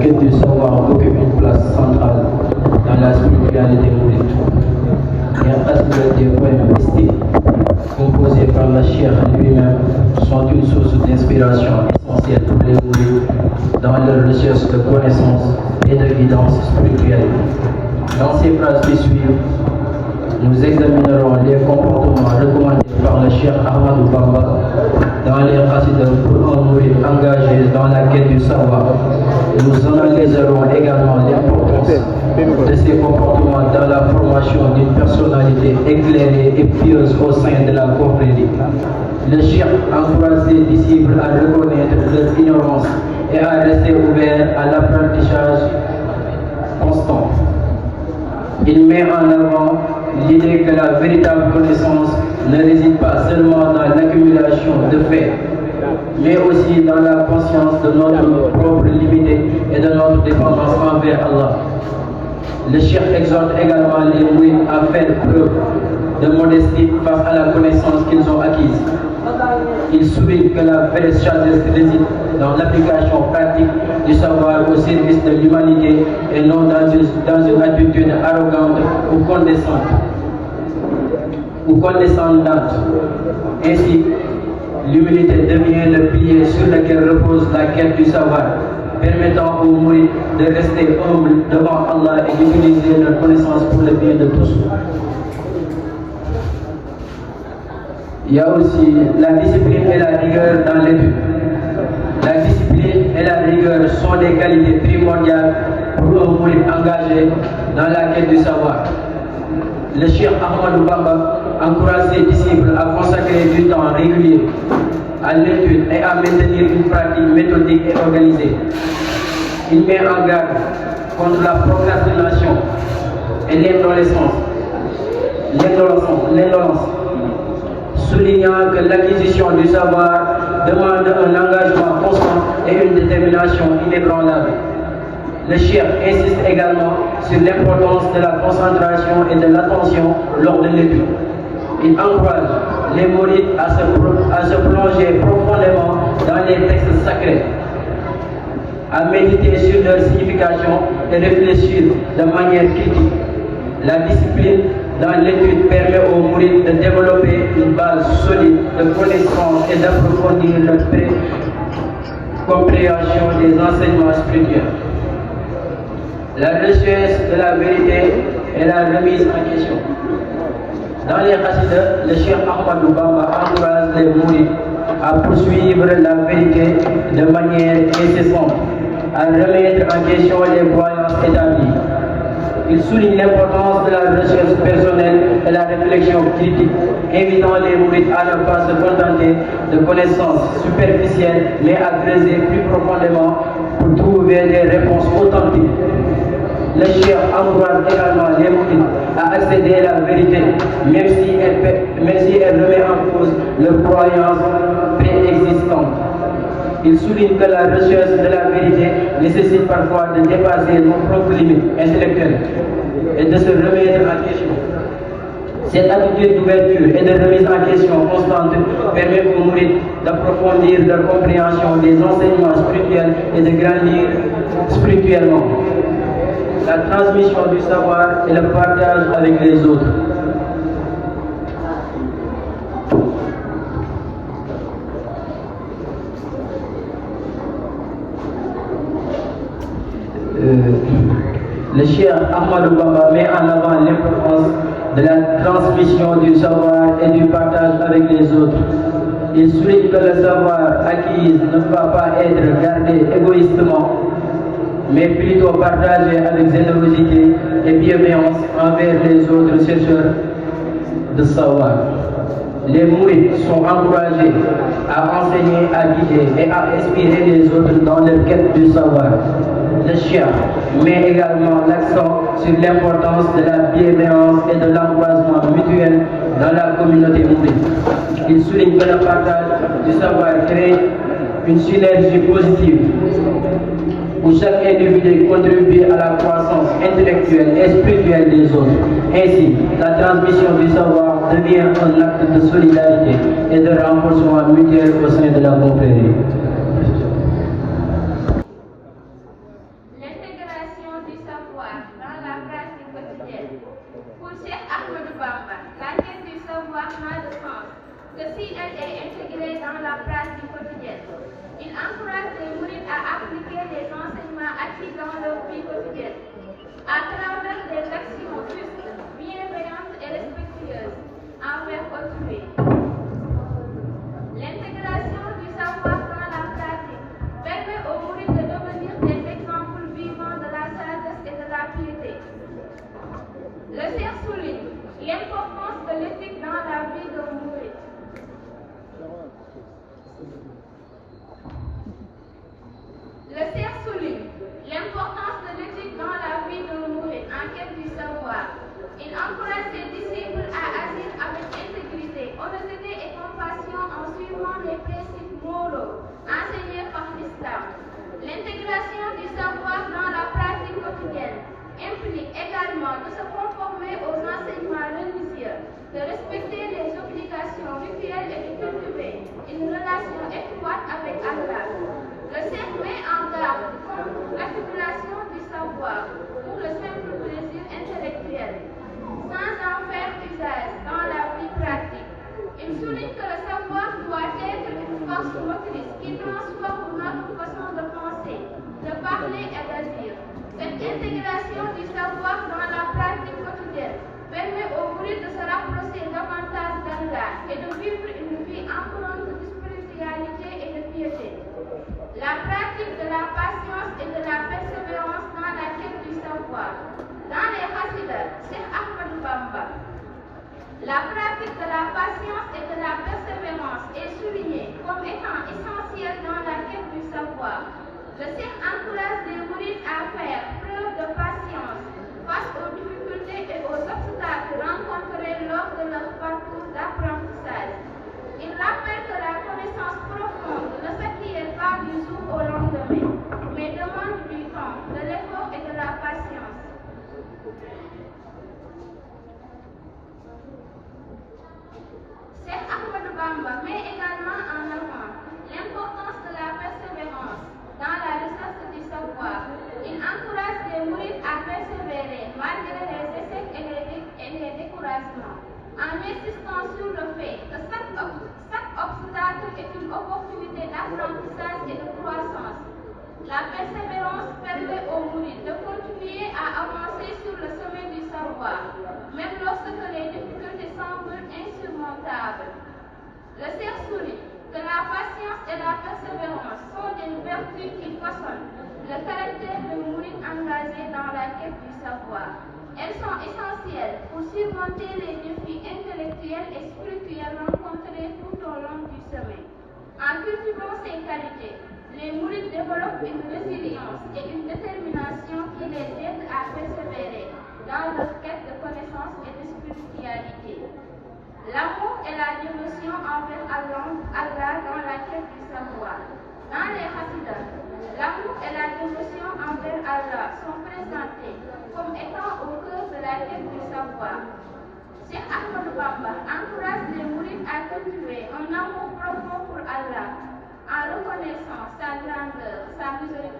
quête du savoir occupe une place centrale dans la spiritualité mouride. Les qasida des poèmes mystiques composés par la Cheikh lui-même sont une source d'inspiration essentielle pour les mourides dans leur recherche de connaissances et de guidance spirituelle. Dans ces phrases qui suivent, nous examinerons les comportements recommandés par le Cheikh Ahmadou Bamba dans les qasidas pour un mouride engagé dans la quête du savoir. Nous analyserons également l'importance de ces comportements dans la formation d'une personnalité éclairée et pieuse au sein de la confrérie. Le Cheikh encourage ses disciples à reconnaître leur ignorance et à rester ouverts à l'apprentissage constant. Il met en avant l'idée que la véritable connaissance ne réside pas seulement dans l'accumulation de faits, mais aussi dans la conscience de notre propre limité et de notre dépendance envers Allah. Le Cheikh exhorte également les mourides à faire preuve de modestie face à la connaissance qu'ils ont acquise. Il souligne que la vraie sagesse réside dans l'application pratique du savoir au service de l'humanité et non dans une attitude arrogante ou condescendante. Ainsi, l'humilité devient le pilier sur lequel repose la quête du savoir, permettant aux mourides de rester humbles devant Allah et d'utiliser leur connaissance pour le bien de tous. Il y a aussi la discipline et la rigueur dans l'étude. La discipline et la rigueur sont des qualités primordiales pour un mouride engagé dans la quête du savoir. Le Cheikh Ahmadou Bamba encourage ses disciples à consacrer du temps régulier à l'étude et à maintenir une pratique méthodique et organisée. Il met en garde contre la procrastination et l'indolence, soulignant que l'acquisition du savoir demande un engagement constant et une détermination inébranlable. Le Cheikh insiste également sur l'importance de la concentration et de l'attention lors de l'étude. Il encourage les mourides à se plonger profondément dans les textes sacrés, à méditer sur leur signification et réfléchir de manière critique. La discipline dans l'étude permet aux mourides de développer une base solide de connaissances et d'approfondir leur compréhension des enseignements spirituels. La recherche de la vérité et la remise en question. Dans les qasidas, le Cheikh Ahmadou Bamba encourage les mourides à poursuivre la vérité de manière incessante, à remettre en question les croyances établies. Il souligne l'importance de la recherche personnelle et la réflexion critique, invitant les mourides à ne pas se contenter de connaissances superficielles, mais à creuser plus profondément pour trouver des réponses authentiques. Le Cheikh encourage également les mourides à accéder à la vérité, même si elle remet en cause leurs croyances préexistantes. Il souligne que la recherche de la vérité nécessite parfois de dépasser nos propres limites intellectuelles et de se remettre en question. Cette attitude d'ouverture et de remise en question constante permet aux mourides d'approfondir leur compréhension des enseignements spirituels et de grandir spirituellement. La transmission du savoir et le partage avec les autres. Le Cheikh Ahmadou Bamba met en avant l'importance de la transmission du savoir et du partage avec les autres. Il souligne que le savoir acquis ne doit pas être gardé égoïstement, mais plutôt partagé avec générosité et bienveillance envers les autres chercheurs de savoir. Les mourides sont encouragés à enseigner, à guider et à inspirer les autres dans leur quête du savoir. Le Cheikh met également l'accent sur l'importance de la bienveillance et de l'encouragement mutuel dans la communauté mouride. Il souligne que le partage du savoir crée une synergie positive où chaque individu contribue à la croissance intellectuelle et spirituelle des autres. Ainsi, la transmission du savoir devient un acte de solidarité et de renforcement mutuel au sein de la confrérie. du savoir dans la pratique quotidienne. Pour Cheikh Ahmadou Bamba, la quête du savoir n'a de sens que si elle est intégrée dans la pratique quotidienne. Il encourage les mourides à appliquer les enseignements acquis dans leur vie quotidienne, à travers des actions justes, bienveillantes et respectueuses envers autrui. L'intégration du savoir dans la pratique permet aux mourides de devenir des exemples vivants de la sagesse et de la piété. Le Cheikh souligne l'importance de l'éthique dans la vie d'un mouride. Le Cheikh souligne l'importance de l'éthique dans la vie d'un mouride en quête du savoir. Il encourage ses disciples à agir avec intégrité, honnêteté et compassion en suivant les principes moraux enseignés par l'Islam. L'intégration du savoir dans la pratique quotidienne implique également de se conformer aux enseignements religieux, de respecter les obligations rituelles et de cultiver une relation étroite avec Allah. Le Cheikh met en garde contre l'accumulation du savoir pour le simple plaisir intellectuel, sans en faire usage dans la vie pratique. Il souligne que le savoir doit être une force motrice qui transforme notre façon de penser, de parler et d'agir. Cette intégration du savoir dans la pratique quotidienne permet aux mourides de se rapprocher davantage d'Allah et de vivre une vie empreinte de spiritualité et de piété. La pratique de la patience et de la persévérance dans la quête du savoir. Dans les Hassidas, Cheikh Ahmadou Bamba, la pratique de la patience et de la persévérance est soulignée comme étant essentielle dans la quête du savoir. Le Cheikh encourage les mourides à faire preuve de patience face aux difficultés et aux obstacles rencontrés lors de leur parcours d'apprentissage. Il rappelle que la connaissance profonde ne s'acquiert pas du jour au lendemain, mais demande du temps, de l'effort et de la patience. Cheikh Ahmadou Bamba met également en avant l'importance de la persévérance dans la recherche du savoir. Il encourage les mourides à persévérer malgré les échecs et les découragements, en insistant sur le fait que chaque obstacle est une opportunité d'apprentissage et de croissance. La persévérance permet aux mourides de continuer à avancer sur le chemin du savoir, même lorsque les difficultés semblent insurmontables. Le Cheikh souligne que la patience et la persévérance sont des vertus qui façonnent le caractère de mouride engagé dans la quête du savoir. Elles sont essentielles pour surmonter les défis intellectuels et spirituels rencontrés tout au long du chemin. En cultivant ces qualités, les mourides développent une résilience et une détermination qui les aident à persévérer dans leur quête de connaissance et de spiritualité. L'amour et la dévotion envers Allah dans la quête du savoir. Dans les Hassidas, l'amour et la dévotion envers Allah sont présentés comme étant au cœur de la quête du savoir. Cheikh Ahmadou Bamba encourage les mourides à cultiver un amour profond pour Allah en reconnaissant sa grandeur, sa miséricorde.